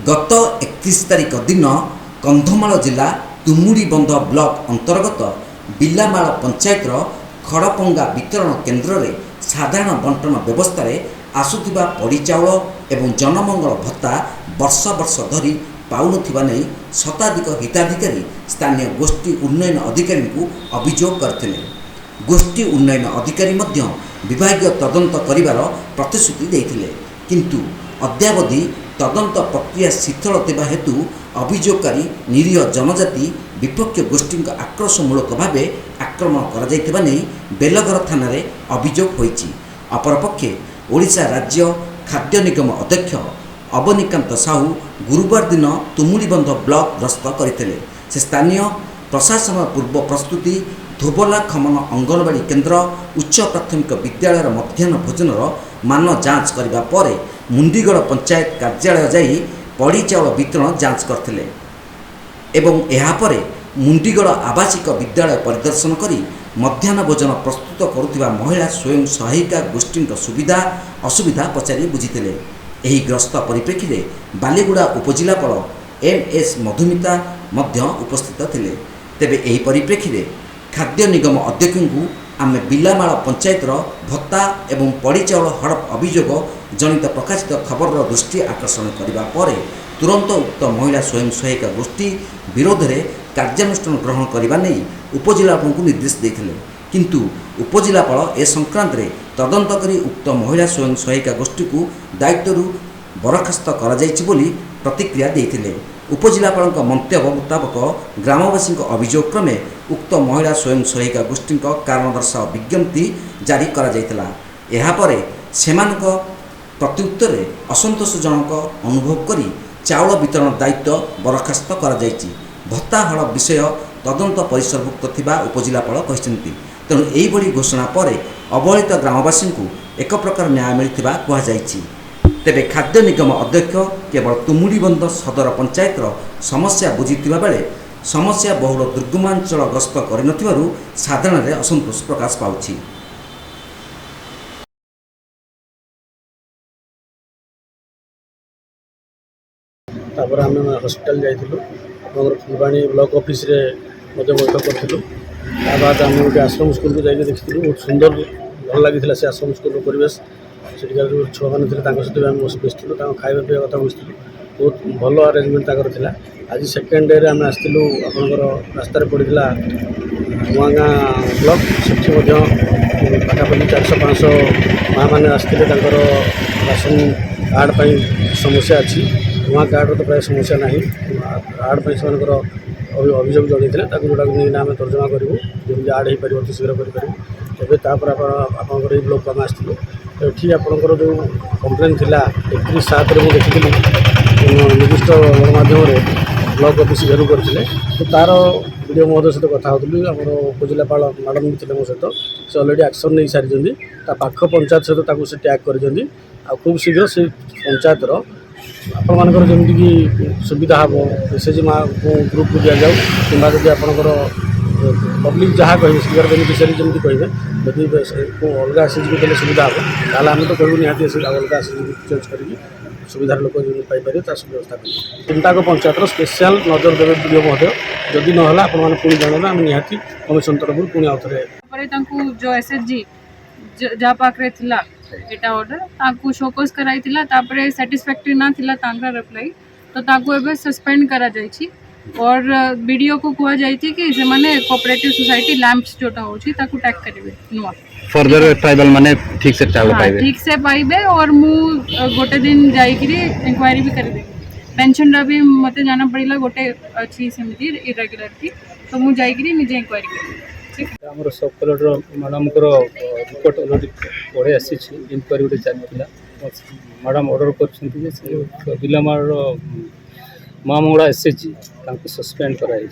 गत 31 तारिख दिन कंधमाल जिला तुमुड़ीबंध ब्लॉक अंतर्गत बिलामाल पंचायत खड़पंगा वितरण केन्द्र में साधारण बंटन व्यवस्था आसुथिबा पड़ी चाउल एवं जनमंगल भत्ता वर्ष वर्ष धरी पाउनथिबा नै शताधिक हिताधिकारी स्थानीय गोष्ठी उन्नयन अधिकारी को अभियोग करथिले। गोष्ठी उन्नयन अधिकारी मध्य विभागीय तदंत करिवार प्रतिश्रुति देथिले, किंतु अद्यावधि तदंत प्रक्रिया शिथिल थिबा हेतु अभियोगकारी निरीह जनजाति विपक्ष गोष्ठी आक्रोशमूलक भाव आक्रमण करा जायतिबा नै बेलघर थाना रे अभियोग होईछि। अपरपक्षे ओडिशा राज्य खाद्य निगम अध्यक्ष अवनीकांत साहू गुरुवार दिन तुमुड़ीबंध ब्लॉक गस्त करथिले। से स्थानीय प्रशासन पूर्व प्रस्तुति धोबला खमन अंगनवाड़ी केन्द्र उच्च प्राथमिक विद्यालय मध्याह्न भोजन मान जांच करने पर मुंडीगढ़ पंचायत कार्यालय जाई पड़ी चाउल वितरण जांच करथिले एवं एहापर मुंडीगढ़ आवासिक विद्यालय परिदर्शन करी मध्याह्न भोजन प्रस्तुत करुथिबा महिला स्वयं सहायिका गोष्ठी सुविधा असुविधा पचारि बुझीथिले। एही ग्रस्त परिप्रेक्षी में बालीगुड़ा उपजिलापाल MS मधुमिता मध्य उपस्थित थिले। तेबे एही परिप्रेक्षी में खाद्य निगम अध्यक्ष को आम बिलामाल पंचायत भत्ता एवं पड़ी चाउल हड़प अभियोग जनित प्रकाशित खबर दृष्टि आकर्षण करने पर तुरंत उक्त महिला स्वयं सहायिका गोष्ठी विरोध में कार्यानुष्ठान ग्रहण करने नहीं उपजिलापाल को निर्देश देथिले, किंतु उपजिलापाल ए संक्रांत में तदंत करी उक्त महिला स्वयं सहायिका गोष्ठी को दायित्व बरखास्त करा जायछि बोली प्रतिक्रिया देथिले। उपजिलापाल मंतव्य मुताबक ग्रामवासी अभियोग क्रमे उक्त महिला स्वयं सहायिका गोष्ठी कारण दर्शाओ विज्ञप्ति जारी करा जायतिला। एहा परे सेमानक प्रत्युत्तर असंतोषजनक अनुभव करी चाउल वितरण दायित्व बरखास्त करा जायछि। भत्ता हड़प विषय तदंत परिसरभुक्त थिबा उपजिलापाल कहिसेंति। तेणु एहिभଳି घोषणा पर अवहेलित ग्रामवासी को एक प्रकार न्याय मिलथिबा कहा जायछि। तेबे खाद्य निगम अध्यक्ष केवल तुमुड़ीबंध सदर पंचायत समस्या बुझीथिबा बेले समस्या बहुल दुर्गमांचल गस्त करिनथिबारु साधारण रे असंतोष प्रकाश पाउछि। तापर आम हस्पिटाल जाइलु फुलवाणी ब्लॉक ऑफिस रे मध्य बैठक करूँ। बाद आम गोटे आश्रम स्कूल को जाइए देखी बहुत सुंदर भल लगी से आश्रम स्कूल परिवेश सेठिकार जो छुआ मैंने सहित आम बसलु खाଇବା पिवा कथा बसलु बहुत भल आरेंजमेंट था। आज सेकेंड डे आम आसलु आपंकर रास्त पड़ा नुआगा ब्लॉक से पाखापाखि 400-500 माँ मैंने आसते राशन कार्ड पर समस्या अच्छी नुआ कार्ड तो प्राय समस्या ना कार्ड पर से अभियोग जनईले जोटा नहीं आम तर्जमा करूँ जमी आड हो पार अति शीघ्र करें। आपंकर ब्लॉक आम आसलु ये आपंकर जो कम्प्लेन थी 31/7 मुझे देखी निर्दिष्ट गणमाध्यम ब्लॉक ऑफिस घेरू करते तो तार वीडियो महोदय सहित कथा होती आम उपजिलापाल मैडम भी थे मो सहित से अलरेडी एक्शन नहीं सारी पाख पंचायत सहित से टैग कर खूब शीघ्र से पंचायत आपण मानकर जमीक सुविधा हम एसएच ग्रुप को दि जाऊ कि आपंकर पब्लिक जहाँ कहे सिगर बेनिफिशियरी जमी कहे जदि अलग एसएच को देने सुविधा हम आम तो कहूँ निहाती अलग एसएच चेंज कर सुविधार लोक पाइपर व्यवस्था करें। तीनटाक पंचायत स्पेशल नजर देवे वीडियो महोदय जदि ना पुणी जनइबा आम निहाती कमिशन तरफ पुणी आउ थे जो एसएचजी जहाँ पाखे थिला एटा ऑर्डर ताकू शोकस कराई थिला तापरे सैटिस्फैक्टरी ना थिला तांका रिप्लाई तो ताकू एबे सस्पेंड करा जायछि और वीडियो को कुआ जायछि कि जे माने कोऑपरेटिव सोसाइटी लैंप्स जोटा होछि ताकू टैग करिवे नुआ फर्दर ट्राइबल माने ठीक से चाउल पाइबे ठीक से पाइबे और मु गोटे दिन जाई करी इंक्वायरी भी कर दे पेंशन रा भी मते जाना पड़िला गोटे अछि समिति इरेगुलरिटी तो मु जाई करी निजे इंक्वायरी कर आम सब कलेक्टर मैडम को रिपोर्ट अलरेडी पढ़े आसी इनक्वारी गोटे चलता मैडम ऑर्डर कर बिलामाल माँ मंगड़ा एसएचजी सस्पेंड कराई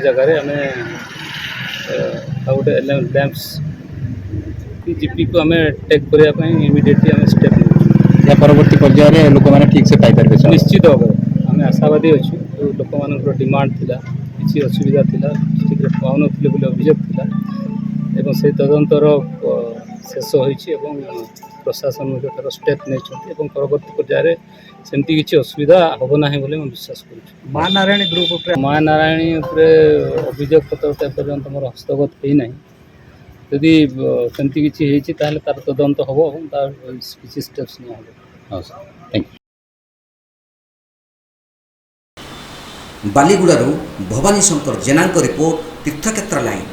जगह आम गोटे लैंप्स जीपी को आम टेक करने इमिडिएटली आम स्टेप या परवर्ती पर्याय लोक मैंने ठीक से पाइपर निश्चित भाव आम आशावादी अच्छु जो लोक मान डिमांड थिला किसी असुविधा थिला ठीक पाऊन बोली अभियोग थिला एवं से तदंतर शेष होइछि एवं प्रशासन तार स्टेप नहीं परवर्ती पर्यायर सेमती किसी असुविधा हम ना बोले मैं विश्वास करुँ। माँ नारायणी ग्रुप माँ नारायणी अभियोग पत्र एपर्यंत मोर हस्तगत होना जदि सेमती किसी तार तदंत हम किसी स्टेप्स नहीं हाँ सर थैंक यू। बालीगुड़ारू भवानी शंकर जेना रिपोर्ट तीर्थक्षेत्र लाइन।